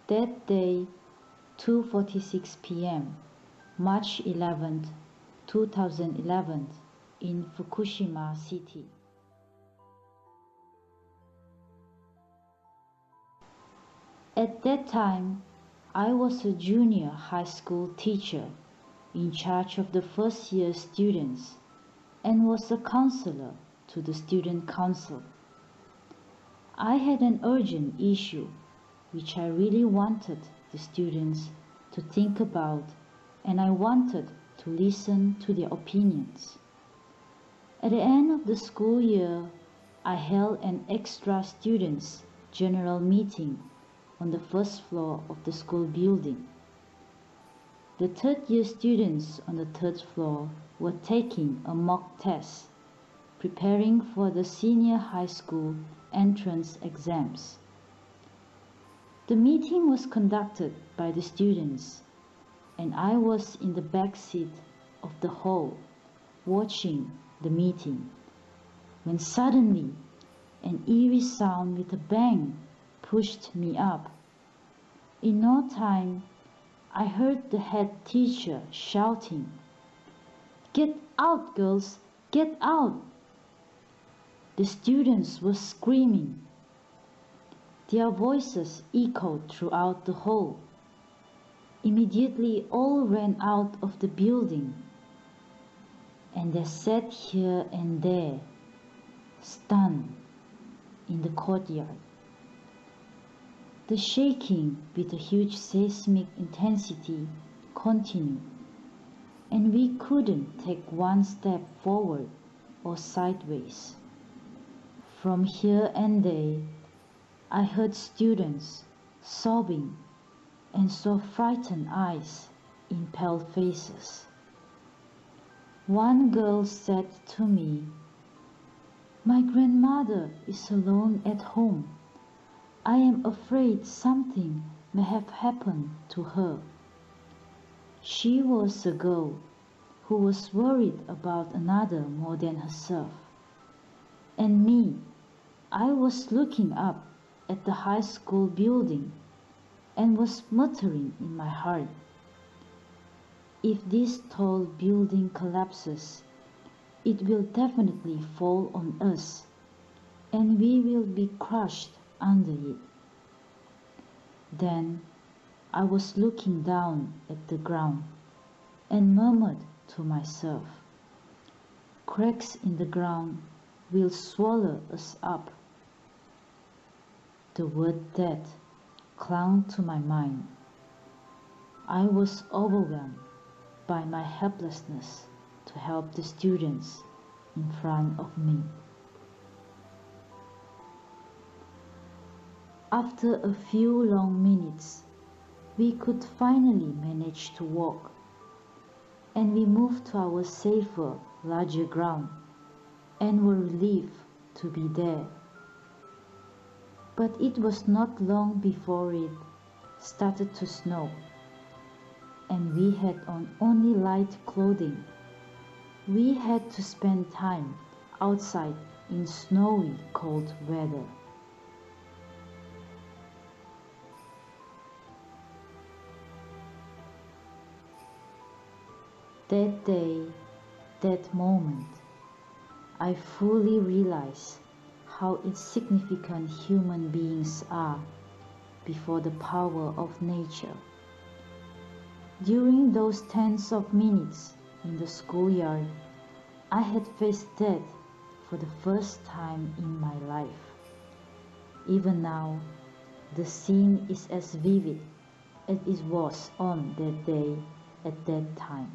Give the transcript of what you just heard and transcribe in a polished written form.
That day, 2:46 p.m., March 11, 2011, in Fukushima City. At that time, I was a junior high school teacher in charge of the first-year students and was a counselor to the student council. I had an urgent issue which I really wanted the students to think about, and I wanted to listen to their opinions. At the end of the school year, I held an extra students' general meeting on the first floor of the school building. The third-year students on the third floor were taking a mock test, preparing for the senior high school entrance exams. The meeting was conducted by the students, and I was in the back seat of the hall watching the meeting, when suddenly an eerie sound with a bang pushed me up. In no time, I heard the head teacher shouting, "Get out, girls! Get out!" The students were screaming. Their voices echoed throughout the hall. Immediately all ran out of the building, and they sat here and there, stunned, in the courtyard. The shaking with a huge seismic intensity continued, and we couldn't take one step forward or sideways. From here and there, I heard students sobbing and saw frightened eyes in pale faces. One girl said to me, "My grandmother is alone at home. I am afraid something may have happened to her." She was a girl who was worried about another more than herself. And me, I was looking up at the high school building and was muttering in my heart, "If this tall building collapses, it will definitely fall on us, and we will be crushed under it." Then I was looking down at the ground and murmured to myself, "Cracks in the ground will swallow us up." The word death clung to my mind. I was overwhelmed by my helplessness to help the students in front of me. After a few long minutes, we could finally manage to walk, and we moved to our safer, larger ground, and were relieved to be there. But it was not long before it started to snow, and we had on only light clothing. We had to spend time outside in snowy, cold weather. That day, that moment, I fully realized how insignificant human beings are before the power of nature. During those tens of minutes in the schoolyard, I had faced death for the first time in my life. Even now, the scene is as vivid as it was on that day at that time.